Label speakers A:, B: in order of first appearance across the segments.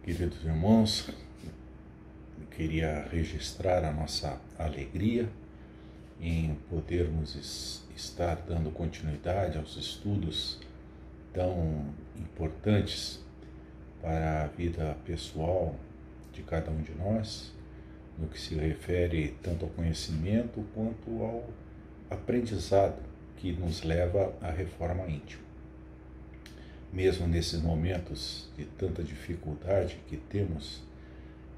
A: Queridos irmãos, eu queria registrar a nossa alegria em podermos estar dando continuidade aos estudos tão importantes para a vida pessoal de cada um de nós, no que se refere tanto ao conhecimento quanto ao aprendizado que nos leva à reforma íntima. Mesmo nesses momentos de tanta dificuldade que temos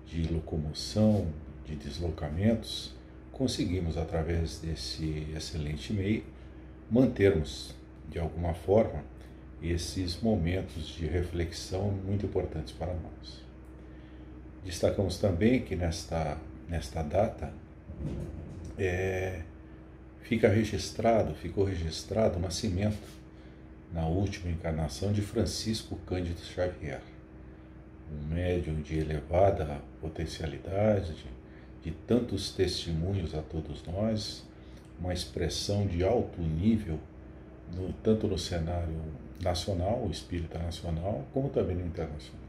A: de locomoção, de deslocamentos, conseguimos, através desse excelente meio, mantermos, de alguma forma, esses momentos de reflexão muito importantes para nós. Destacamos também que nesta data ficou registrado o nascimento, na última encarnação, de Francisco Cândido Xavier, um médium de elevada potencialidade, de tantos testemunhos a todos nós, uma expressão de alto nível, tanto no cenário nacional, o espírita nacional, como também no internacional.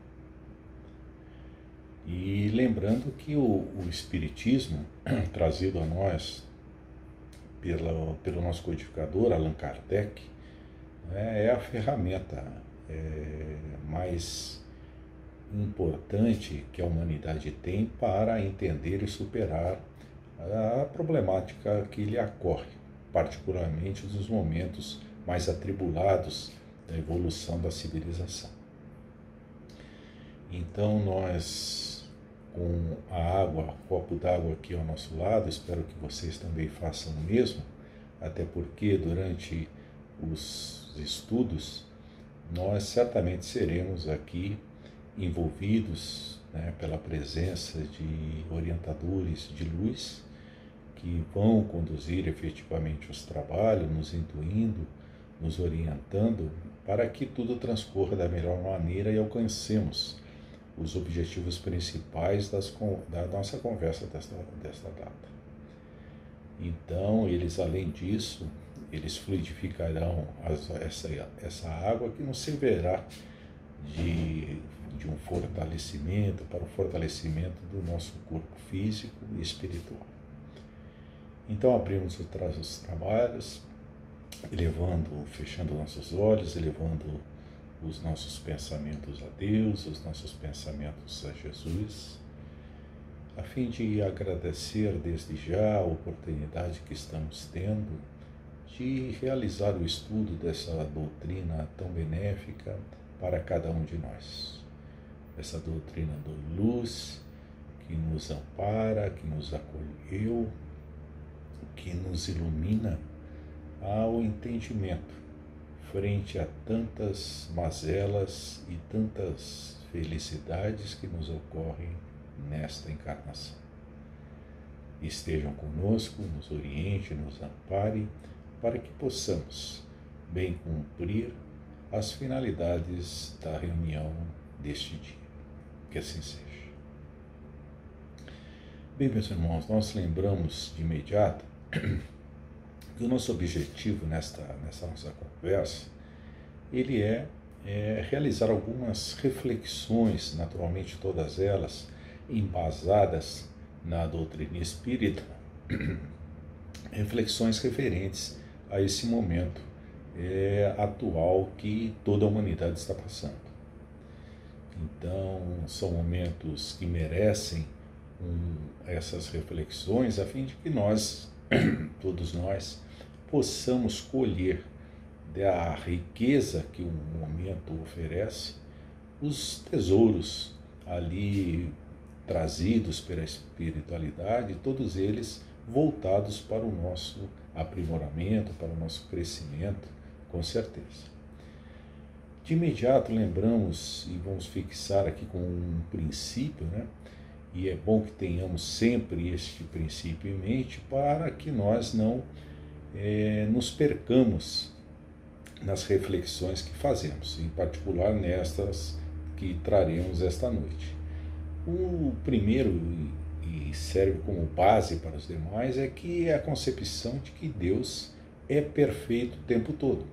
A: E lembrando que o espiritismo, trazido a nós pelo nosso codificador, Allan Kardec, é a ferramenta mais importante que a humanidade tem para entender e superar a problemática que lhe ocorre, particularmente nos momentos mais atribulados da evolução da civilização. Então nós, com a água, copo d'água aqui ao nosso lado, espero que vocês também façam o mesmo, até porque durante os estudos, nós certamente seremos aqui envolvidos pela presença de orientadores de luz que vão conduzir efetivamente os trabalhos, nos intuindo, nos orientando para que tudo transcorra da melhor maneira e alcancemos os objetivos principais da nossa conversa desta data. Então, eles, além disso, eles fluidificarão essa água que nos servirá de um fortalecimento, para o fortalecimento do nosso corpo físico e espiritual. Então abrimos os trabalhos, fechando nossos olhos, elevando os nossos pensamentos a Deus, os nossos pensamentos a Jesus, a fim de agradecer desde já a oportunidade que estamos tendo de realizar o estudo dessa doutrina tão benéfica para cada um de nós. Essa doutrina da luz que nos ampara, que nos acolheu, que nos ilumina ao entendimento frente a tantas mazelas e tantas felicidades que nos ocorrem nesta encarnação. Estejam conosco, nos oriente, nos ampare, para que possamos bem cumprir as finalidades da reunião deste dia. Que assim seja. Bem, meus irmãos, nós lembramos de imediato que o nosso objetivo nessa nossa conversa, ele é realizar algumas reflexões, naturalmente todas elas embasadas na doutrina espírita, reflexões referentes a esse momento atual que toda a humanidade está passando. Então, são momentos que merecem essas reflexões, a fim de que nós, todos nós, possamos colher da riqueza que o momento oferece, os tesouros ali trazidos pela espiritualidade, todos eles voltados para o nosso aprimoramento, para o nosso crescimento, com certeza. De imediato lembramos e vamos fixar aqui com um princípio, e é bom que tenhamos sempre este princípio em mente para que nós não nos percamos nas reflexões que fazemos, em particular nestas que traremos esta noite. O primeiro, e serve como base para os demais, é a concepção de que Deus é perfeito o tempo todo.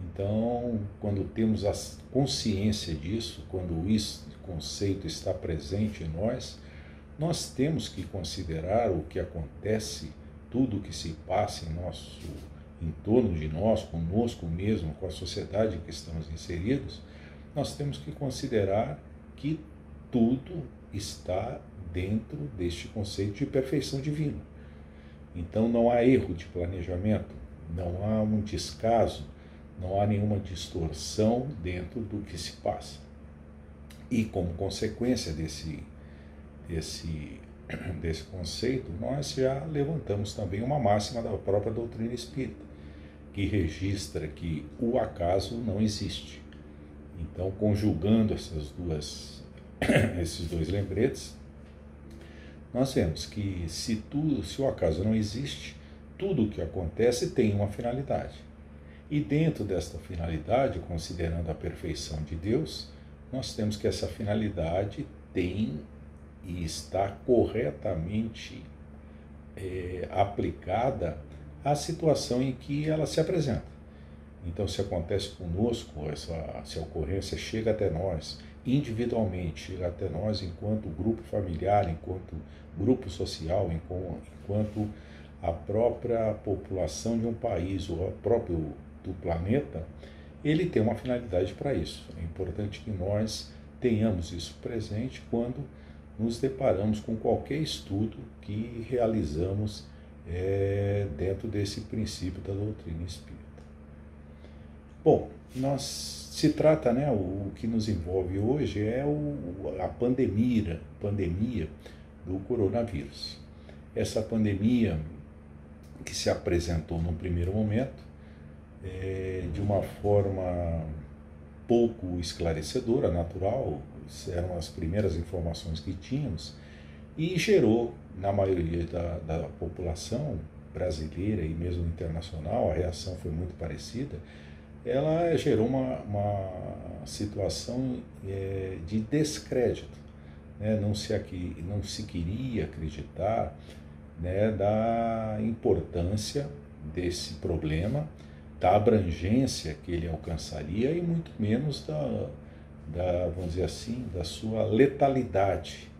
A: Então, quando temos a consciência disso, quando esse conceito está presente em nós, nós temos que considerar o que acontece, tudo o que se passa em torno de nós, conosco mesmo, com a sociedade em que estamos inseridos, nós temos que considerar que tudo está dentro deste conceito de perfeição divina. Então não há erro de planejamento, não há um descaso, não há nenhuma distorção dentro do que se passa. E como consequência desse conceito, nós já levantamos também uma máxima da própria doutrina espírita, que registra que o acaso não existe. Então, conjugando esses dois lembretes, nós vemos que se o acaso não existe, tudo o que acontece tem uma finalidade. E dentro desta finalidade, considerando a perfeição de Deus, nós temos que essa finalidade tem e está corretamente aplicada à situação em que ela se apresenta. Então, se acontece conosco, se a ocorrência chega até nós individualmente, chega até nós enquanto grupo familiar, enquanto grupo social, enquanto a própria população de um país ou a próprio do planeta, ele tem uma finalidade para isso. É importante que nós tenhamos isso presente quando nos deparamos com qualquer estudo que realizamos dentro desse princípio da doutrina espírita. Bom, se trata, o que nos envolve hoje é a pandemia do coronavírus. Essa pandemia que se apresentou num primeiro momento de uma forma pouco esclarecedora, natural, eram as primeiras informações que tínhamos, e gerou, na maioria da população brasileira e mesmo internacional, a reação foi muito parecida, ela gerou uma situação de descrédito. Não se queria acreditar da importância desse problema, da abrangência que ele alcançaria e muito menos vamos dizer assim, da sua letalidade.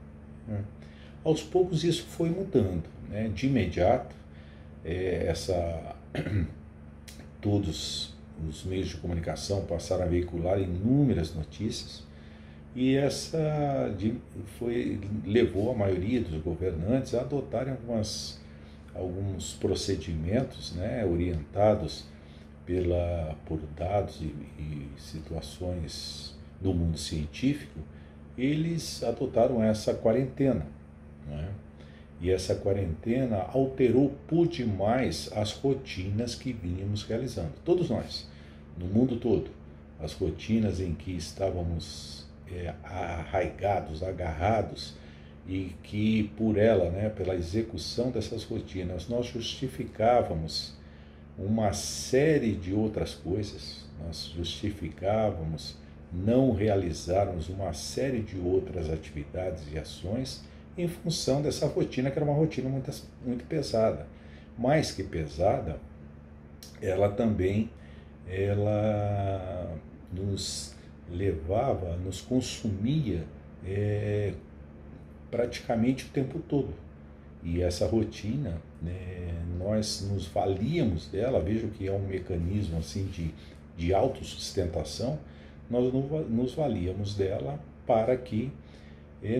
A: Aos poucos isso foi mudando. De imediato, todos os meios de comunicação passaram a veicular inúmeras notícias e levou a maioria dos governantes a adotarem alguns procedimentos orientados por dados e situações do mundo científico. Eles adotaram essa quarentena, e essa quarentena alterou por demais as rotinas que vínhamos realizando, todos nós, no mundo todo, as rotinas em que estávamos arraigados, agarrados, e que por ela, pela execução dessas rotinas, nós justificávamos uma série de outras coisas, nós justificávamos não realizarmos uma série de outras atividades e ações em função dessa rotina, que era uma rotina muito, muito pesada. Mais que pesada, ela também nos levava, nos consumia praticamente o tempo todo. E essa rotina, nós nos valíamos dela, vejo que é um mecanismo assim de autossustentação, nós nos valíamos dela para que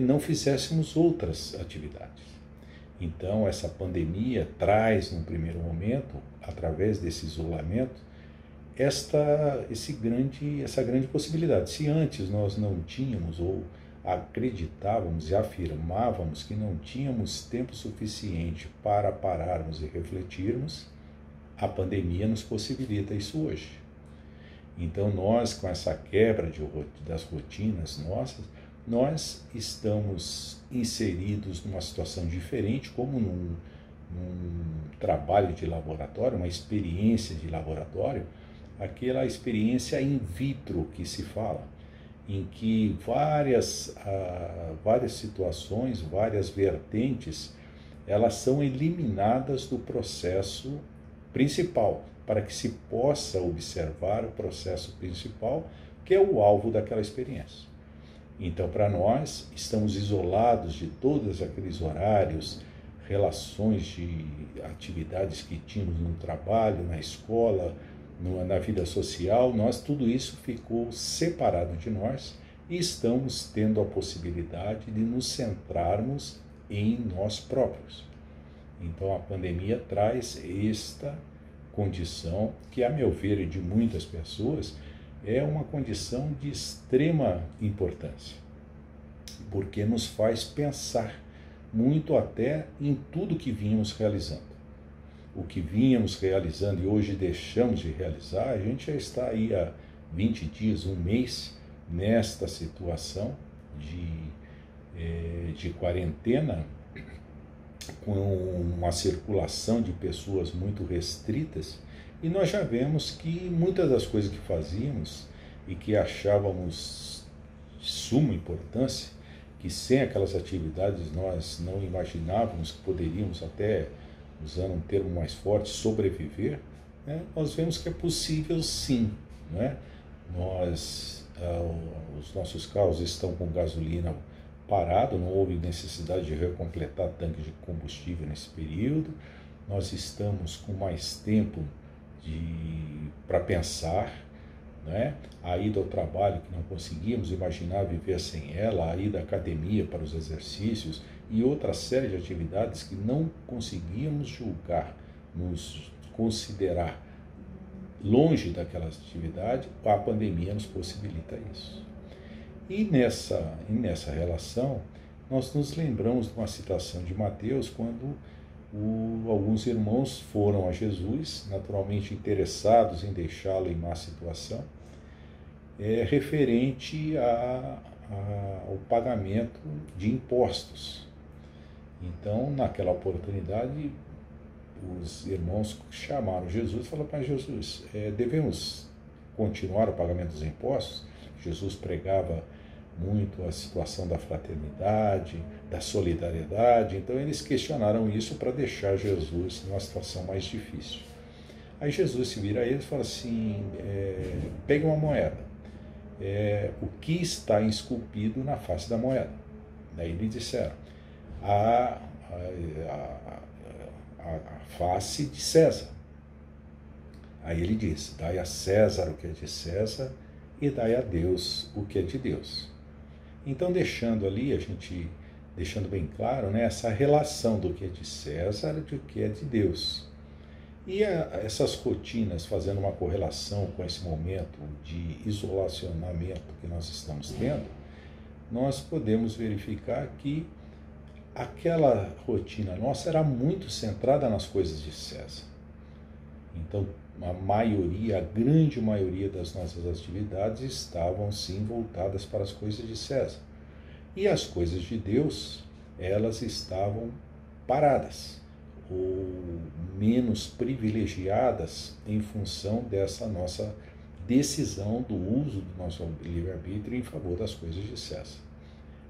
A: não fizéssemos outras atividades. Então, essa pandemia traz, num primeiro momento, através desse isolamento, essa grande possibilidade. Se antes nós não tínhamos ou acreditávamos e afirmávamos que não tínhamos tempo suficiente para pararmos e refletirmos, a pandemia nos possibilita isso hoje. Então nós, com essa quebra das rotinas nossas, nós estamos inseridos numa situação diferente, como num trabalho de laboratório, uma experiência de laboratório, aquela experiência in vitro que se fala, em que várias situações, várias vertentes, elas são eliminadas do processo principal, para que se possa observar o processo principal, que é o alvo daquela experiência. Então, para nós, estamos isolados de todos aqueles horários, relações de atividades que tínhamos no trabalho, na escola, na vida social, tudo isso ficou separado de nós e estamos tendo a possibilidade de nos centrarmos em nós próprios. Então, a pandemia traz esta condição que, a meu ver, e de muitas pessoas, é uma condição de extrema importância, porque nos faz pensar muito até em tudo que vínhamos realizando. O que vínhamos realizando e hoje deixamos de realizar, a gente já está aí há 20 dias, um mês, nesta situação de quarentena, com uma circulação de pessoas muito restritas, e nós já vemos que muitas das coisas que fazíamos e que achávamos de suma importância, que sem aquelas atividades nós não imaginávamos que poderíamos até, usando um termo mais forte, sobreviver, né? Nós vemos que é possível sim, né? Os nossos carros estão com gasolina parado, não houve necessidade de recompletar tanque de combustível nesse período, nós estamos com mais tempo para pensar, né? A ida ao trabalho, que não conseguíamos imaginar viver sem ela, a ida à academia para os exercícios e outra série de atividades que não conseguíamos julgar, nos considerar longe daquela atividade, a pandemia nos possibilita isso. E nessa relação, nós nos lembramos de uma citação de Mateus, quando alguns irmãos foram a Jesus, naturalmente interessados em deixá-lo em má situação, referente ao pagamento de impostos. Então, naquela oportunidade, os irmãos chamaram Jesus e falaram para Jesus, devemos continuar o pagamento dos impostos? Jesus pregava muito a situação da fraternidade, da solidariedade, então eles questionaram isso para deixar Jesus numa situação mais difícil. Aí Jesus se vira a eles e fala assim, pegue uma moeda, o que está esculpido na face da moeda? Daí eles disseram, a face de César. Aí ele disse, dai a César o que é de César e dai a Deus o que é de Deus. Então, deixando bem claro, né, essa relação do que é de César e do que é de Deus. E essas rotinas, fazendo uma correlação com esse momento de isolacionamento que nós estamos tendo, nós podemos verificar que aquela rotina nossa era muito centrada nas coisas de César. Então, a grande maioria das nossas atividades estavam sim voltadas para as coisas de César. E as coisas de Deus, elas estavam paradas, ou menos privilegiadas em função dessa nossa decisão do uso do nosso livre-arbítrio em favor das coisas de César.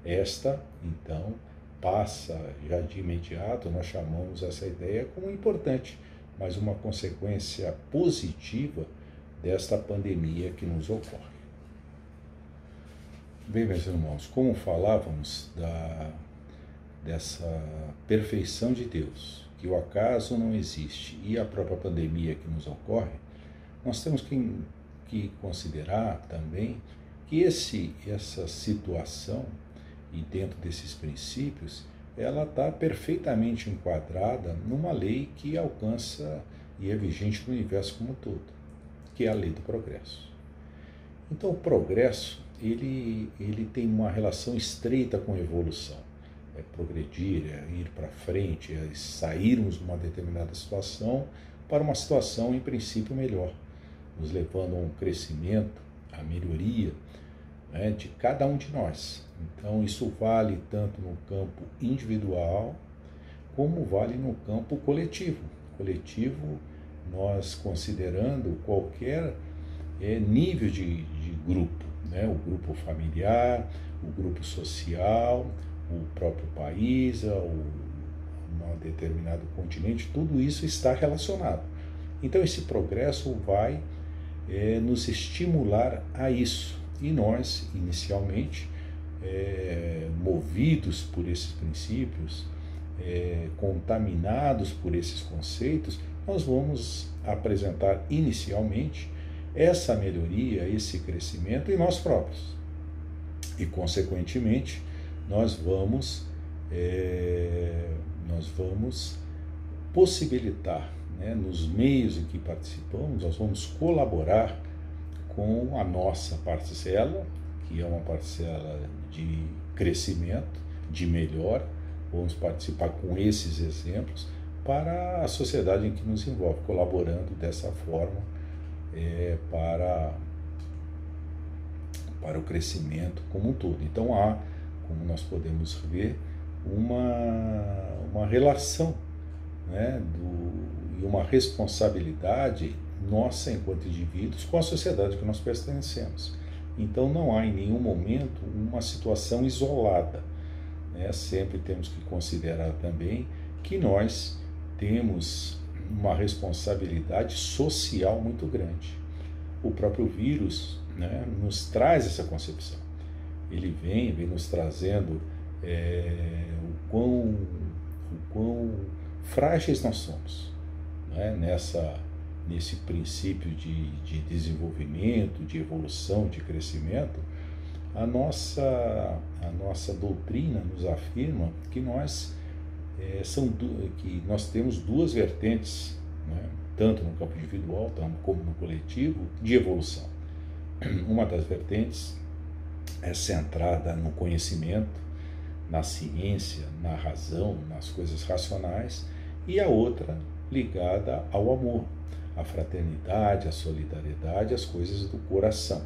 A: Esta, então, passa já de imediato, nós chamamos essa ideia como importante, mas uma consequência positiva desta pandemia que nos ocorre. Bem, meus irmãos, como falávamos dessa perfeição de Deus, que o acaso não existe, e a própria pandemia que nos ocorre, nós temos que considerar também que essa situação, e dentro desses princípios, ela está perfeitamente enquadrada numa lei que alcança e é vigente no universo como um todo, que é a lei do progresso. Então, o progresso, ele tem uma relação estreita com a evolução. É progredir, é ir para frente, é sairmos de uma determinada situação para uma situação, em princípio, melhor, nos levando a um crescimento, a melhoria, né, de cada um de nós. Então, isso vale tanto no campo individual, como vale no campo coletivo. Coletivo, nós considerando qualquer nível de grupo, né? O grupo familiar, o grupo social, o próprio país, um determinado continente, tudo isso está relacionado. Então esse progresso vai nos estimular a isso. E nós, inicialmente, movidos por esses princípios, contaminados por esses conceitos, nós vamos apresentar inicialmente essa melhoria, esse crescimento em nós próprios. E, consequentemente, nós vamos possibilitar, né, nos meios em que participamos, nós vamos colaborar com a nossa parcela, que é uma parcela de crescimento, de melhora. Vamos participar com esses exemplos para a sociedade em que nos envolve, colaborando dessa forma para o crescimento como um todo. Então há, como nós podemos ver, uma relação, né, e uma responsabilidade nossa enquanto indivíduos com a sociedade que nós pertencemos. Então não há em nenhum momento uma situação isolada, né? Sempre temos que considerar também que nós temos uma responsabilidade social muito grande. O próprio vírus, né, nos traz essa concepção. Ele vem nos trazendo o quão frágeis nós somos, né, nesse princípio de desenvolvimento, de evolução, de crescimento. A nossa doutrina nos afirma que que nós temos duas vertentes, né, tanto no campo individual como no coletivo, de evolução. Uma das vertentes é centrada no conhecimento, na ciência, na razão, nas coisas racionais, e a outra ligada ao amor, à fraternidade, à solidariedade, às coisas do coração.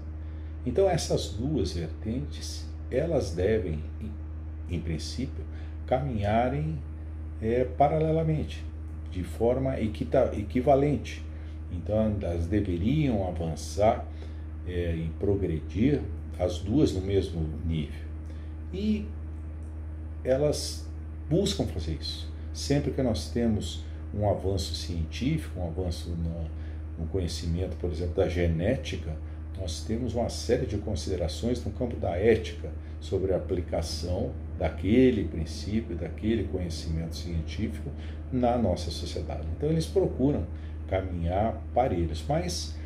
A: Então essas duas vertentes, elas devem, em princípio, caminharem paralelamente, de forma equivalente. Então elas deveriam avançar e progredir, as duas no mesmo nível. E elas buscam fazer isso. Sempre que nós temos um avanço científico, um avanço no conhecimento, por exemplo, da genética, nós temos uma série de considerações no campo da ética sobre a aplicação daquele princípio, daquele conhecimento científico na nossa sociedade. Então eles procuram caminhar parelhos, mas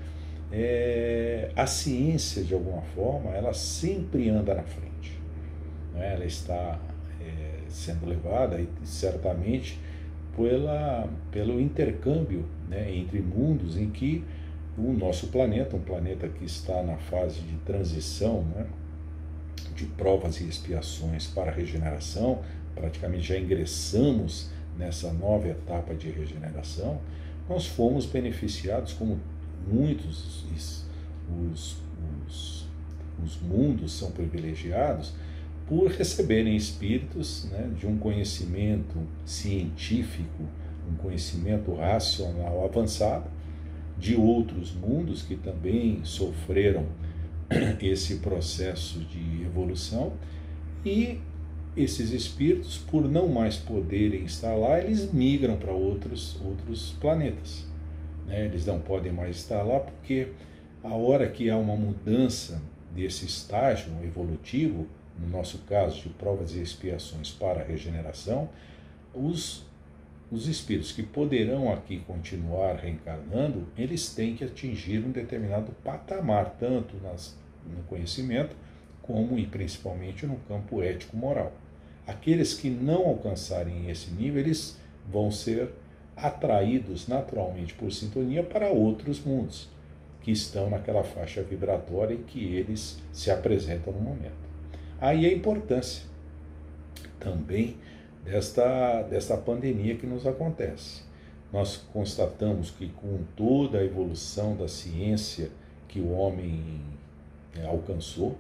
A: a ciência, de alguma forma, ela sempre anda na frente, né? Ela está sendo levada, e certamente, pelo intercâmbio, né, entre mundos em que o nosso planeta, um planeta que está na fase de transição, né, de provas e expiações para a regeneração, praticamente já ingressamos nessa nova etapa de regeneração, nós fomos beneficiados, como muitos os mundos são privilegiados, por receberem espíritos, né, de um conhecimento científico, um conhecimento racional avançado, de outros mundos que também sofreram esse processo de evolução, e esses espíritos, por não mais poderem estar lá, eles migram para outros planetas, né? Eles não podem mais estar lá porque a hora que há uma mudança desse estágio evolutivo, no nosso caso de provas e expiações para a regeneração, os espíritos que poderão aqui continuar reencarnando, eles têm que atingir um determinado patamar, tanto no conhecimento, como e principalmente no campo ético-moral. Aqueles que não alcançarem esse nível, eles vão ser atraídos naturalmente por sintonia para outros mundos, que estão naquela faixa vibratória em que eles se apresentam no momento. Aí a importância também desta pandemia que nos acontece. Nós constatamos que com toda a evolução da ciência que o homem alcançou,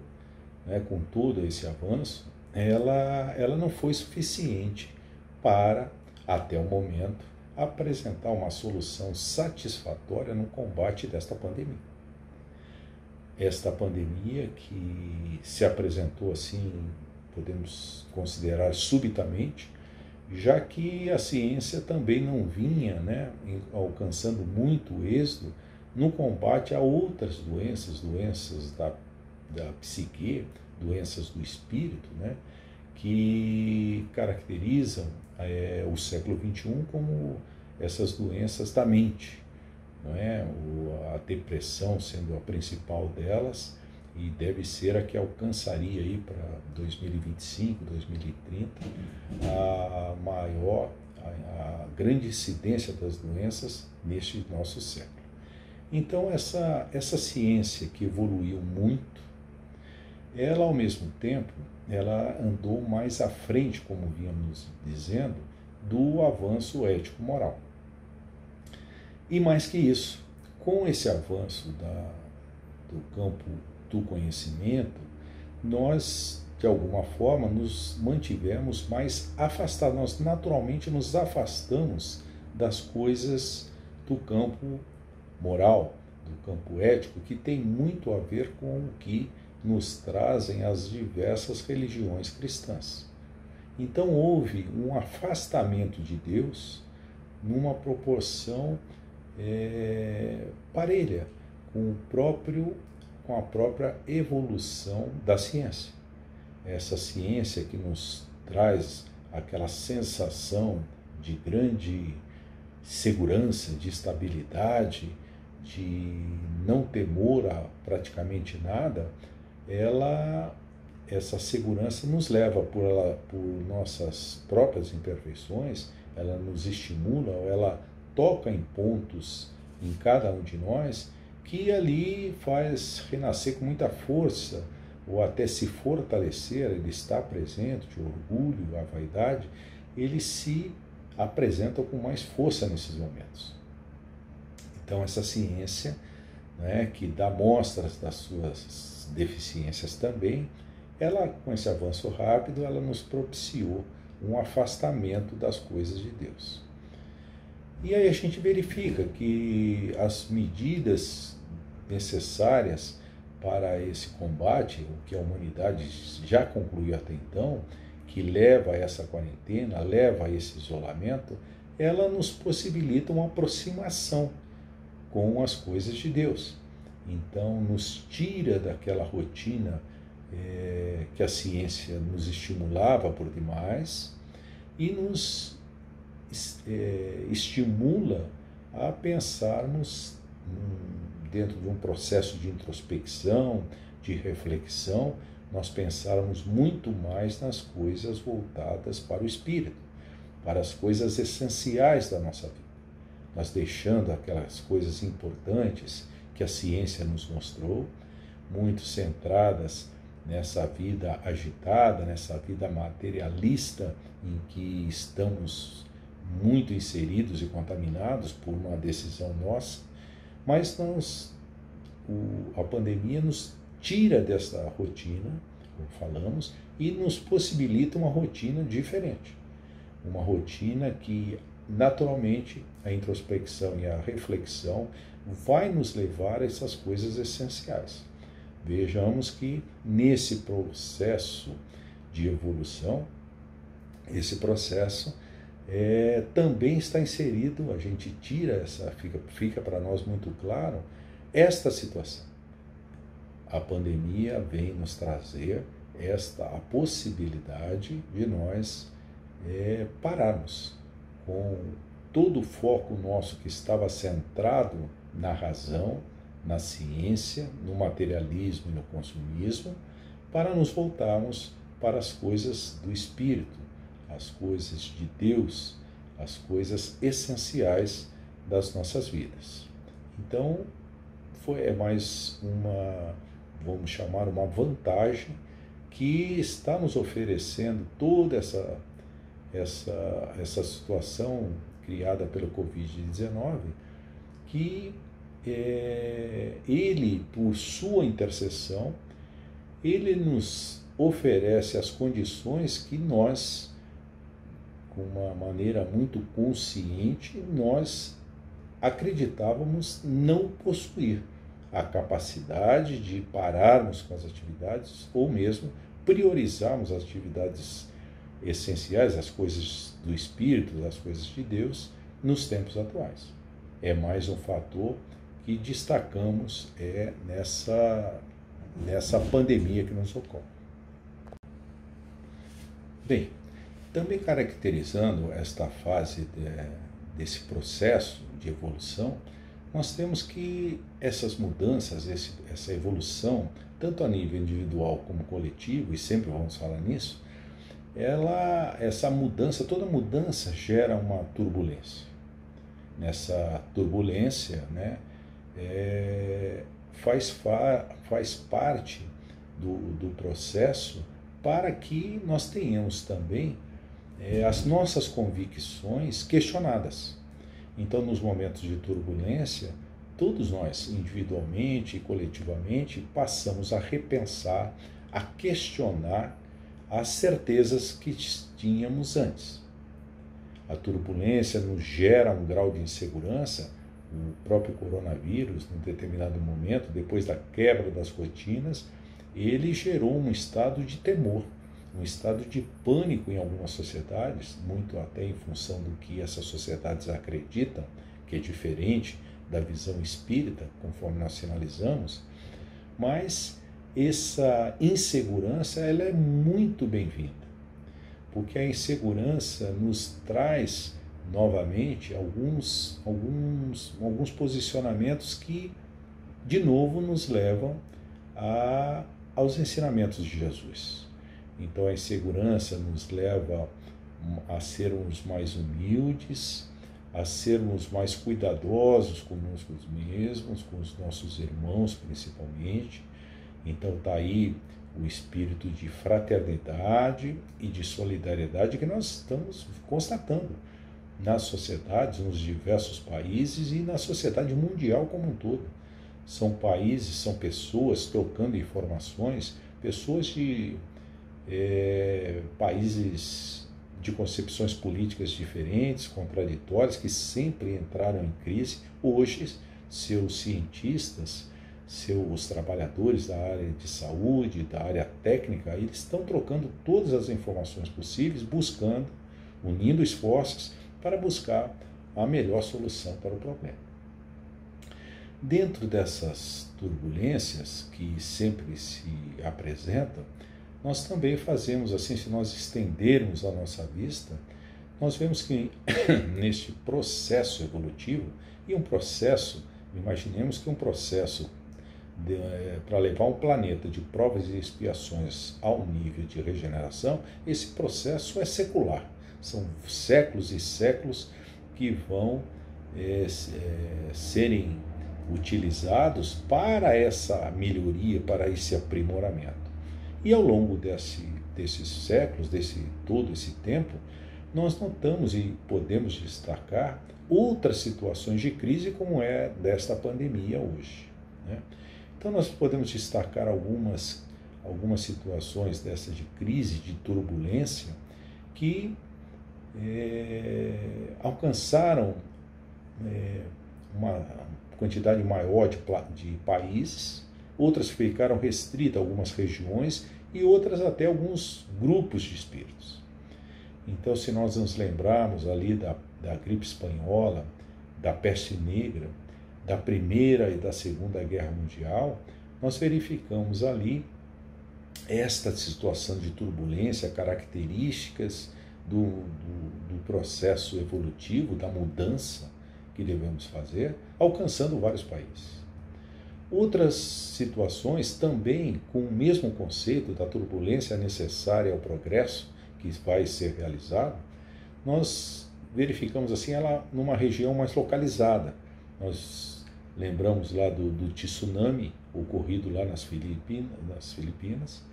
A: né, com todo esse avanço, ela não foi suficiente para, até o momento, apresentar uma solução satisfatória no combate desta pandemia. Esta pandemia que se apresentou assim, podemos considerar subitamente, já que a ciência também não vinha, né, alcançando muito êxito no combate a outras doenças, doenças da psique, doenças do espírito, né, que caracterizam o século XXI como essas doenças da mente, não é? A depressão sendo a principal delas, e deve ser a que alcançaria aí para 2025, 2030, a grande incidência das doenças neste nosso século. Então essa ciência que evoluiu muito, ela ao mesmo tempo, ela andou mais à frente, como vínhamos dizendo, do avanço ético-moral. E mais que isso, com esse avanço do campo do conhecimento, nós, de alguma forma, nos mantivemos mais afastados. Nós naturalmente nos afastamos das coisas do campo moral, do campo ético, que tem muito a ver com o que nos trazem as diversas religiões cristãs. Então houve um afastamento de Deus numa proporção parelha com a própria evolução da ciência. Essa ciência que nos traz aquela sensação de grande segurança, de estabilidade, de não temor a praticamente nada, essa segurança nos leva por nossas próprias imperfeições, ela nos estimula, ela toca em pontos em cada um de nós, que ali faz renascer com muita força, ou até se fortalecer, ele está presente, o orgulho, a vaidade, eles se apresentam com mais força nesses momentos. Então essa ciência, né, que dá mostras das suas deficiências também, ela, com esse avanço rápido, ela nos propiciou um afastamento das coisas de Deus. E aí a gente verifica que as medidas necessárias para esse combate, o que a humanidade já concluiu até então, que leva a essa quarentena, leva a esse isolamento, ela nos possibilita uma aproximação com as coisas de Deus. Então, nos tira daquela rotina que a ciência nos estimulava por demais e nos estimula a pensarmos dentro de um processo de introspecção, de reflexão, nós pensarmos muito mais nas coisas voltadas para o espírito, para as coisas essenciais da nossa vida. Nós deixando aquelas coisas importantes que a ciência nos mostrou, muito centradas nessa vida agitada, nessa vida materialista em que estamos muito inseridos e contaminados por uma decisão nossa, mas a pandemia nos tira dessa rotina, como falamos, e nos possibilita uma rotina diferente. Uma rotina que, naturalmente, a introspecção e a reflexão vai nos levar a essas coisas essenciais. Vejamos que nesse processo de evolução, esse processo também está inserido, a gente tira fica para nós muito claro, esta situação. A pandemia vem nos trazer a possibilidade de nós pararmos com todo o foco nosso que estava centrado na razão, na ciência, no materialismo e no consumismo, para nos voltarmos para as coisas do Espírito, as coisas de Deus, as coisas essenciais das nossas vidas. Então, é mais vamos chamar, uma vantagem que está nos oferecendo toda essa situação criada pelo Covid-19, que ele, por sua intercessão, ele nos oferece as condições que nós, com uma maneira muito consciente, nós acreditávamos não possuir a capacidade de pararmos com as atividades ou mesmo priorizarmos as atividades essenciais, as coisas do Espírito, as coisas de Deus, nos tempos atuais. É mais um fator que destacamos nessa pandemia que nos ocorre. Bem, também caracterizando esta fase desse processo de evolução, nós temos que essas mudanças, essa evolução, tanto a nível individual como coletivo, e sempre vamos falar nisso, essa mudança, toda mudança gera uma turbulência. Nessa turbulência, né, faz parte do processo para que nós tenhamos também as nossas convicções questionadas. Então, nos momentos de turbulência, todos nós, individualmente e coletivamente, passamos a repensar, a questionar as certezas que tínhamos antes. A turbulência nos gera um grau de insegurança. O próprio coronavírus, num determinado momento, depois da quebra das rotinas, ele gerou um estado de temor, um estado de pânico em algumas sociedades, muito até em função do que essas sociedades acreditam, que é diferente da visão espírita, conforme nós sinalizamos, mas essa insegurança ela é muito bem-vinda, porque a insegurança nos traz novamente alguns posicionamentos que, de novo, nos levam aos ensinamentos de Jesus. Então a insegurança nos leva a sermos mais humildes, a sermos mais cuidadosos conosco mesmos, com os nossos irmãos principalmente. Então está aí o espírito de fraternidade e de solidariedade que nós estamos constatando nas sociedades, nos diversos países e na sociedade mundial como um todo. São países, são pessoas trocando informações, pessoas de países de concepções políticas diferentes, contraditórias, que sempre entraram em crise. Hoje, seus cientistas, seus trabalhadores da área de saúde, da área técnica, eles estão trocando todas as informações possíveis, buscando, unindo esforços para buscar a melhor solução para o problema. Dentro dessas turbulências que sempre se apresentam, nós também fazemos assim, se nós estendermos a nossa vista, nós vemos que neste processo evolutivo, e um processo, imaginemos que um processo para levar um planeta de provas e expiações ao nível de regeneração, esse processo é secular. São séculos e séculos que vão serem utilizados para essa melhoria, para esse aprimoramento. E ao longo desses séculos, todo esse tempo, nós notamos e podemos destacar outras situações de crise como é desta pandemia hoje, né? Então nós podemos destacar algumas situações dessa de crise, de turbulência, que alcançaram uma quantidade maior de países, outras ficaram restritas a algumas regiões e outras até alguns grupos de espíritos. Então, se nós nos lembrarmos ali da gripe espanhola, da peste negra, da Primeira e da Segunda Guerra Mundial, nós verificamos ali esta situação de turbulência, características do processo evolutivo, da mudança que devemos fazer, alcançando vários países. Outras situações também com o mesmo conceito da turbulência necessária ao progresso que vai ser realizado, nós verificamos assim ela numa região mais localizada. Nós lembramos lá do tsunami ocorrido lá nas Filipinas,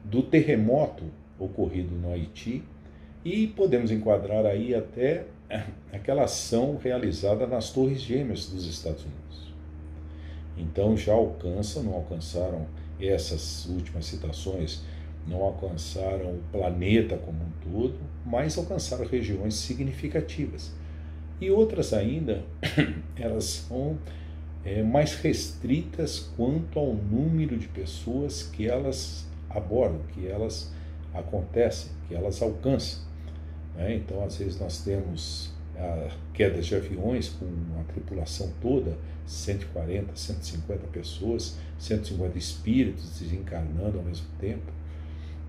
A: do terremoto ocorrido no Haiti, e podemos enquadrar aí até aquela ação realizada nas Torres Gêmeas dos Estados Unidos. Então já não alcançaram essas últimas citações, não alcançaram o planeta como um todo, mas alcançaram regiões significativas. E outras ainda, elas são mais restritas quanto ao número de pessoas que elas abordam, que elas acontecem, que elas alcançam, né? Então, às vezes nós temos quedas de aviões com uma tripulação toda, 140, 150 pessoas, 150 espíritos desencarnando ao mesmo tempo.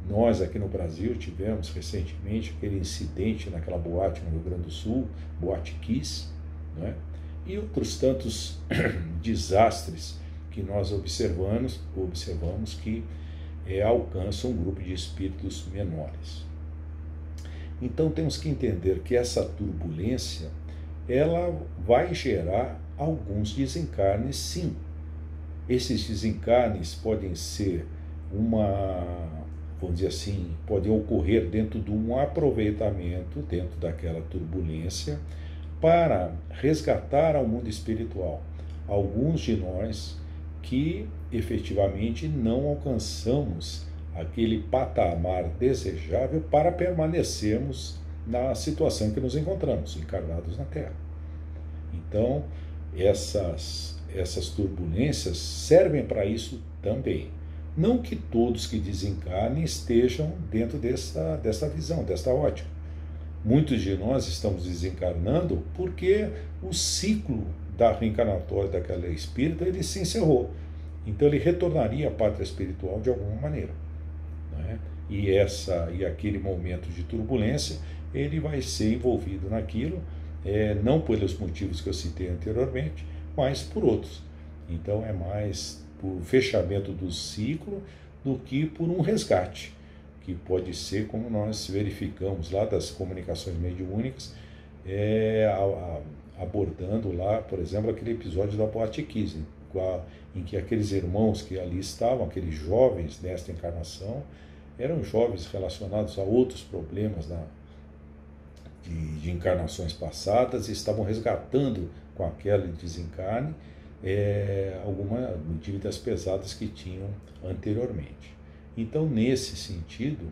A: Nós aqui no Brasil tivemos recentemente aquele incidente naquela boate no Rio Grande do Sul, Boate Kiss, né? E outros tantos desastres que nós observamos que alcançam um grupo de espíritos menores. Então temos que entender que essa turbulência, ela vai gerar alguns desencarnes, sim. Esses desencarnes podem ser vamos dizer assim, podem ocorrer dentro de um aproveitamento, dentro daquela turbulência, para resgatar ao mundo espiritual alguns de nós que efetivamente não alcançamos aquele patamar desejável para permanecermos na situação que nos encontramos, encarnados na Terra. Então, essas turbulências servem para isso também. Não que todos que desencarnem estejam dentro dessa visão, desta ótica. Muitos de nós estamos desencarnando porque o ciclo da reencarnatória daquela espírita ele se encerrou. Então ele retornaria à pátria espiritual de alguma maneira, né? E aquele momento de turbulência, ele vai ser envolvido naquilo, não pelos motivos que eu citei anteriormente, mas por outros. Então é mais por fechamento do ciclo do que por um resgate, que pode ser como nós verificamos lá das comunicações mediúnicas, abordando lá, por exemplo, aquele episódio da Boate Kiss, em que aqueles irmãos que ali estavam, aqueles jovens nesta encarnação, eram jovens relacionados a outros problemas de encarnações passadas e estavam resgatando com aquele desencarne algumas dívidas pesadas que tinham anteriormente. Então, nesse sentido,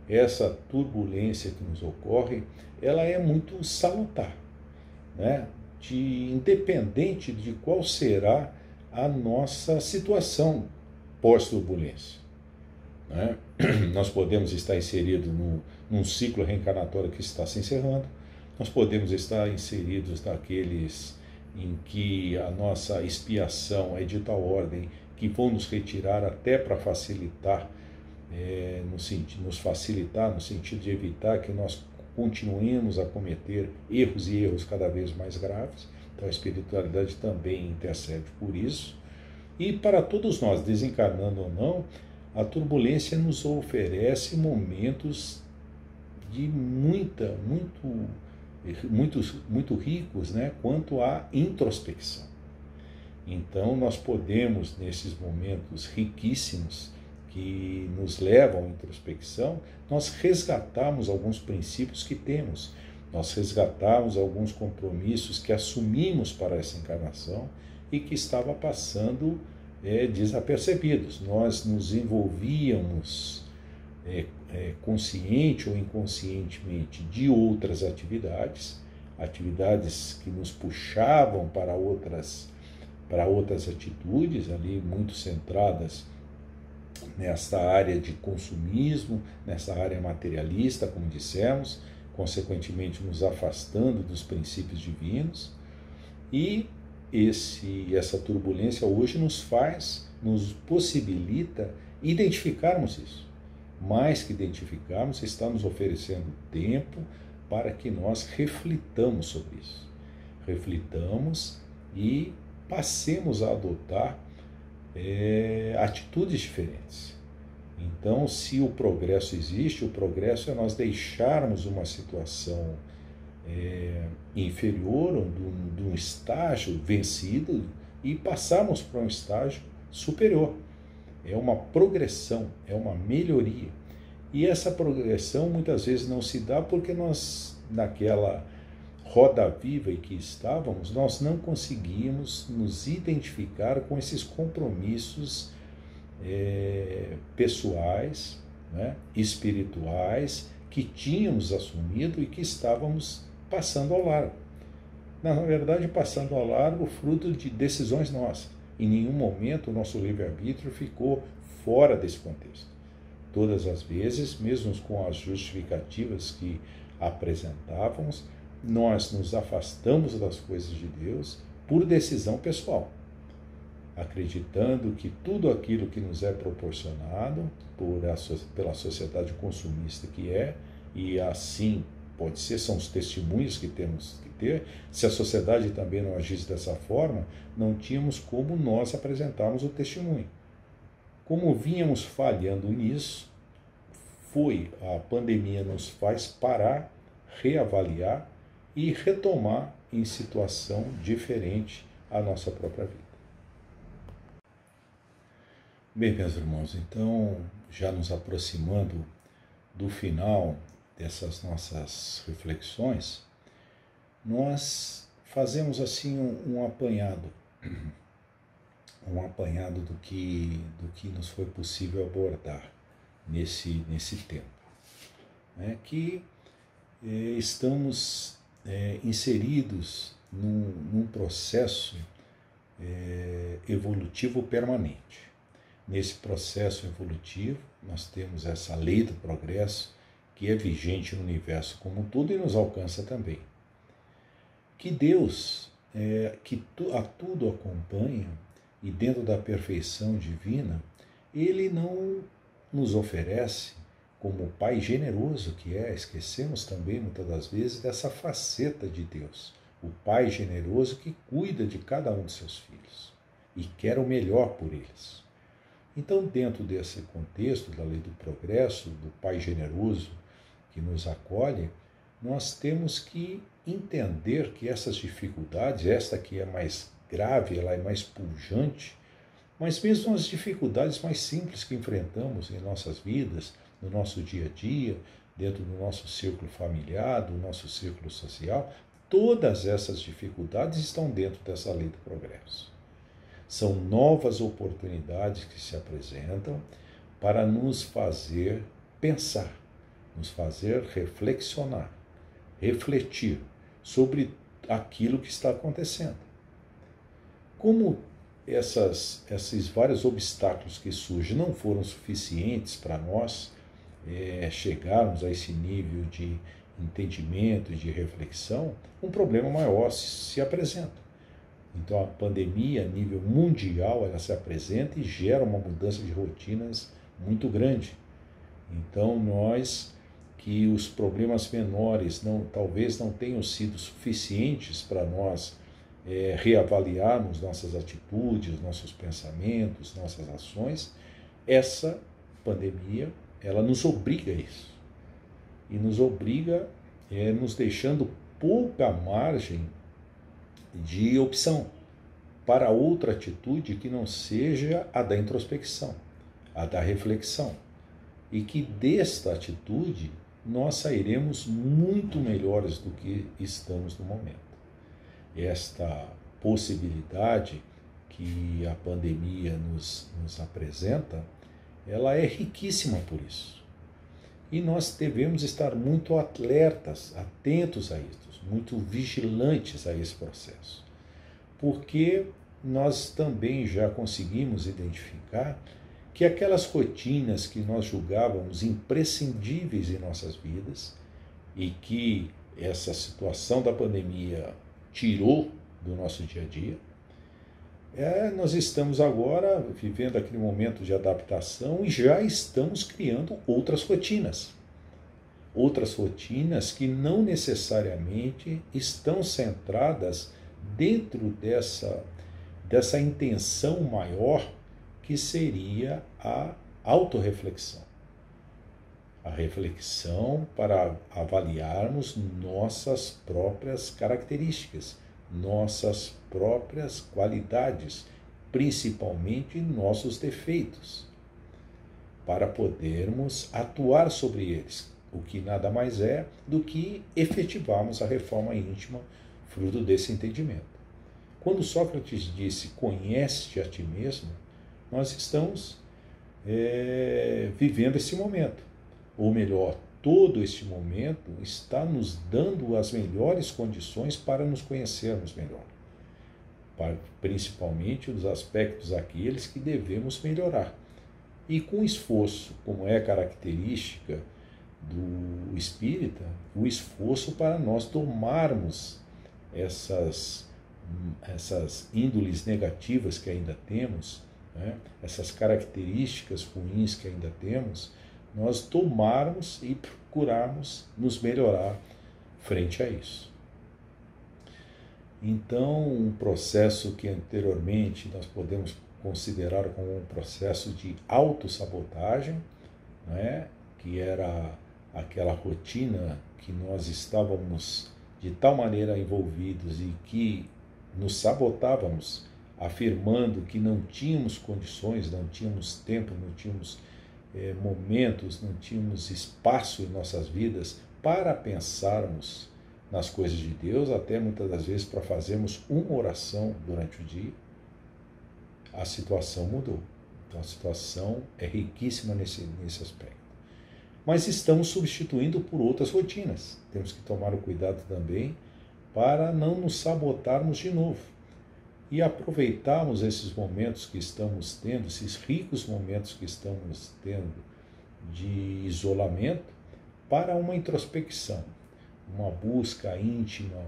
A: essa turbulência que nos ocorre, ela é muito salutar, né? Independente de qual será a nossa situação pós-turbulência, né? Nós podemos estar inseridos num ciclo reencarnatório que está se encerrando, nós podemos estar inseridos naqueles em que a nossa expiação é de tal ordem que vão nos retirar até para facilitar, nos facilitar no sentido de evitar que nós continuemos a cometer erros e erros cada vez mais graves. Então a espiritualidade também intercede por isso. E para todos nós, desencarnando ou não, a turbulência nos oferece momentos de muito ricos, né, quanto à introspecção. Então nós podemos, nesses momentos riquíssimos que nos levam à introspecção, nós resgatarmos alguns princípios que temos, nós resgatarmos alguns compromissos que assumimos para essa encarnação e que estava passando desapercebidos. Nós nos envolvíamos consciente ou inconscientemente de outras atividades que nos puxavam para outras atitudes ali muito centradas nesta área de consumismo, nessa área materialista, como dissemos, consequentemente nos afastando dos princípios divinos. E essa turbulência hoje nos possibilita identificarmos isso. Mais que identificarmos, está nos oferecendo tempo para que nós reflitamos sobre isso. Reflitamos e passemos a adotar atitudes diferentes. Então, se o progresso existe, o progresso é nós deixarmos uma situação inferior, de um estágio vencido, e passarmos para um estágio superior. É uma progressão, é uma melhoria. E essa progressão muitas vezes não se dá porque nós, naquela roda viva em que estávamos, nós não conseguimos nos identificar com esses compromissos pessoais, né, espirituais, que tínhamos assumido e que estávamos passando ao largo. Na verdade, passando ao largo fruto de decisões nossas. Em nenhum momento o nosso livre-arbítrio ficou fora desse contexto. todas as vezes, mesmo com as justificativas que apresentávamos, nós nos afastamos das coisas de Deus por decisão pessoal, acreditando que tudo aquilo que nos é proporcionado pela sociedade consumista que é, e assim pode ser, são os testemunhos que temos que ter. Se a sociedade também não agisse dessa forma, não tínhamos como nós apresentarmos o testemunho. Como vínhamos falhando nisso, a pandemia nos faz parar, reavaliar e retomar em situação diferente a nossa própria vida. Bem, meus irmãos, então, já nos aproximando do final dessas nossas reflexões, nós fazemos assim um apanhado do que nos foi possível abordar nesse tempo, né? Que estamos inseridos num processo evolutivo permanente. Nesse processo evolutivo, nós temos essa lei do progresso que é vigente no universo como um todo e nos alcança também. Que Deus, que a tudo acompanha e dentro da perfeição divina, Ele não nos oferece, como o Pai generoso que é, esquecemos também muitas das vezes dessa faceta de Deus, o Pai generoso que cuida de cada um de seus filhos e quer o melhor por eles. Então, dentro desse contexto da lei do progresso, do Pai generoso que nos acolhe, nós temos que entender que essas dificuldades, esta que é mais grave, ela é mais pujante, mas mesmo as dificuldades mais simples que enfrentamos em nossas vidas, no nosso dia a dia, dentro do nosso círculo familiar, do nosso círculo social, todas essas dificuldades estão dentro dessa lei do progresso. São novas oportunidades que se apresentam para nos fazer pensar, nos fazer reflexionar, refletir sobre aquilo que está acontecendo. Como esses vários obstáculos que surgem não foram suficientes para nós chegarmos a esse nível de entendimento e de reflexão, um problema maior se apresenta. Então a pandemia a nível mundial ela se apresenta e gera uma mudança de rotinas muito grande. Então que os problemas menores talvez não tenham sido suficientes para nós reavaliarmos nossas atitudes, nossos pensamentos, nossas ações, essa pandemia ela nos obriga a isso. E nos obriga nos deixando pouca margem de opção para outra atitude que não seja a da introspecção, a da reflexão. E que desta atitude nós sairemos muito melhores do que estamos no momento. Esta possibilidade que a pandemia nos apresenta, ela é riquíssima por isso. E nós devemos estar muito alertas, atentos a isso, muito vigilantes a esse processo, porque nós também já conseguimos identificar que aquelas rotinas que nós julgávamos imprescindíveis em nossas vidas e que essa situação da pandemia tirou do nosso dia a dia, nós estamos agora vivendo aquele momento de adaptação e já estamos criando outras rotinas que não necessariamente estão centradas dentro dessa intenção maior que seria a autorreflexão. A reflexão para avaliarmos nossas próprias características, nossas próprias qualidades, principalmente nossos defeitos, para podermos atuar sobre eles, o que nada mais é do que efetivarmos a reforma íntima, fruto desse entendimento. Quando Sócrates disse, conhece-te a ti mesmo, nós estamos vivendo esse momento. Ou melhor, todo este momento está nos dando as melhores condições para nos conhecermos melhor. Principalmente os aspectos aqueles que devemos melhorar. E com esforço, como é característica do espírita, o esforço para nós tomarmos essas índoles negativas que ainda temos, né? Essas características ruins que ainda temos, nós tomarmos e procurarmos nos melhorar frente a isso. Então, um processo que anteriormente nós podemos considerar como um processo de autossabotagem, né? Que era aquela rotina que nós estávamos de tal maneira envolvidos e que nos sabotávamos, afirmando que não tínhamos condições, não tínhamos tempo, não tínhamos momentos, não tínhamos espaço em nossas vidas para pensarmos nas coisas de Deus, até muitas das vezes para fazermos uma oração durante o dia. A situação mudou. Então a situação é riquíssima nesse aspecto. Mas estamos substituindo por outras rotinas. Temos que tomar o cuidado também para não nos sabotarmos de novo e aproveitarmos esses momentos que estamos tendo, esses ricos momentos que estamos tendo de isolamento, para uma introspecção, uma busca íntima,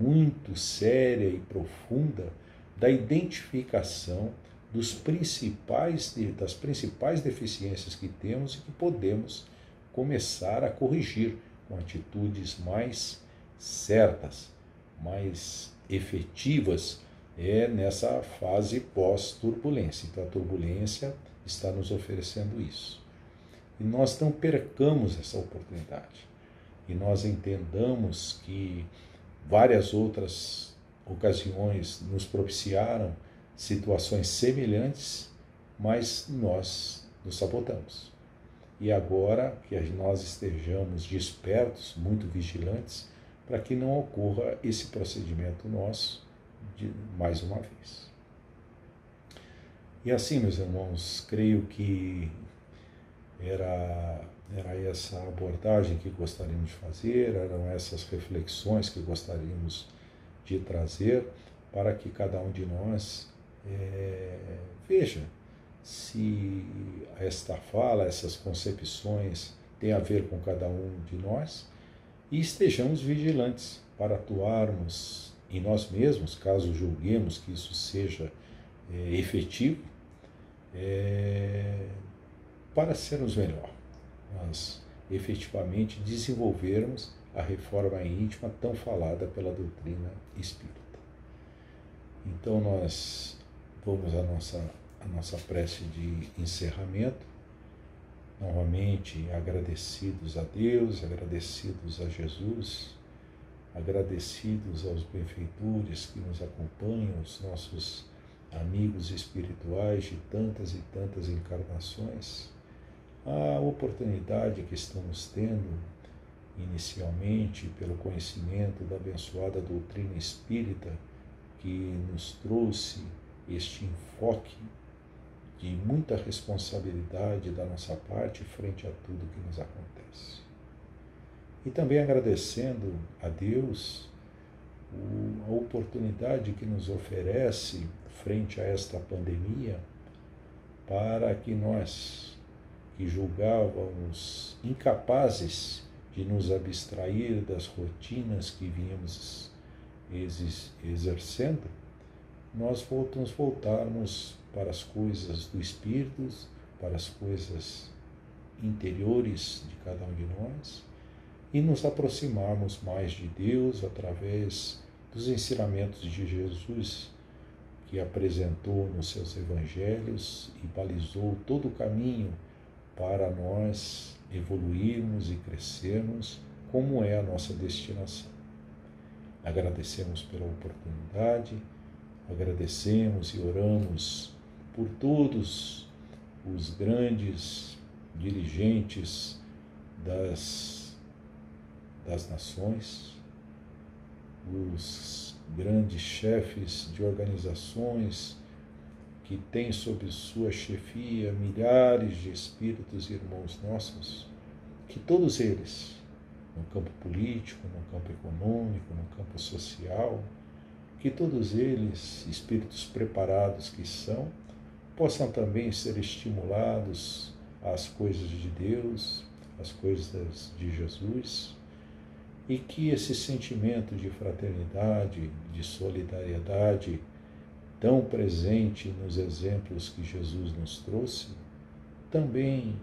A: muito séria e profunda da identificação das principais deficiências que temos e que podemos começar a corrigir com atitudes mais certas, mais efetivas nessa fase pós-turbulência. Então a turbulência está nos oferecendo isso. E nós não percamos essa oportunidade. E nós entendamos que várias outras ocasiões nos propiciaram situações semelhantes, mas nós nos sabotamos. E agora que nós estejamos despertos, muito vigilantes, para que não ocorra esse procedimento nosso mais uma vez. E assim, meus irmãos, creio que era essa abordagem que gostaríamos de fazer, eram essas reflexões que gostaríamos de trazer para que cada um de nós veja se esta fala, essas concepções têm a ver com cada um de nós e estejamos vigilantes para atuarmos em nós mesmos, caso julguemos que isso seja efetivo, para sermos melhor, nós efetivamente desenvolvermos a reforma íntima tão falada pela doutrina espírita. Então nós vamos à nossa prece de encerramento, novamente agradecidos a Deus, agradecidos a Jesus, agradecidos aos benfeitores que nos acompanham, os nossos amigos espirituais de tantas e tantas encarnações, a oportunidade que estamos tendo inicialmente pelo conhecimento da abençoada doutrina espírita que nos trouxe este enfoque de muita responsabilidade da nossa parte frente a tudo que nos acontece. E também agradecendo a Deus a oportunidade que nos oferece frente a esta pandemia para que nós, que julgávamos incapazes de nos abstrair das rotinas que vínhamos exercendo, nós voltarmos para as coisas do Espírito, para as coisas interiores de cada um de nós e nos aproximarmos mais de Deus através dos ensinamentos de Jesus, que apresentou nos seus evangelhos e balizou todo o caminho para nós evoluirmos e crescermos, como é a nossa destinação. Agradecemos pela oportunidade, agradecemos e oramos por todos os grandes dirigentes das nações, os grandes chefes de organizações que têm sob sua chefia milhares de espíritos e irmãos nossos, que todos eles, no campo político, no campo econômico, no campo social, que todos eles, espíritos preparados que são, possam também ser estimulados às coisas de Deus, às coisas de Jesus, e que esse sentimento de fraternidade, de solidariedade, tão presente nos exemplos que Jesus nos trouxe, também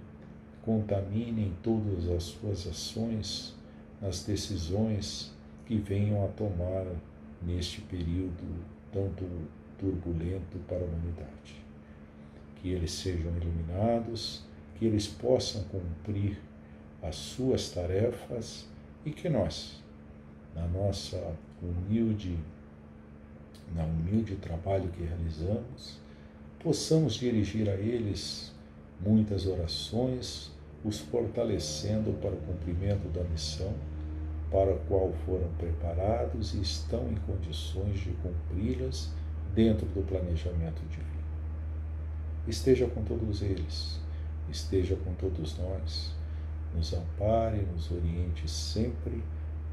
A: contaminem todas as suas ações nas decisões que venham a tomar neste período tão turbulento para a humanidade. Que eles sejam iluminados, que eles possam cumprir as suas tarefas e que nós, na humilde trabalho que realizamos, possamos dirigir a eles muitas orações, os fortalecendo para o cumprimento da missão para a qual foram preparados e estão em condições de cumpri-las dentro do planejamento divino. Esteja com todos eles, esteja com todos nós, nos ampare, nos oriente sempre,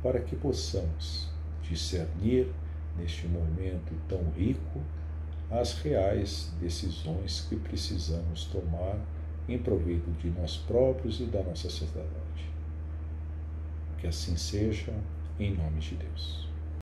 A: para que possamos discernir, neste momento tão rico, as reais decisões que precisamos tomar em proveito de nós próprios e da nossa sociedade. Que assim seja, em nome de Deus.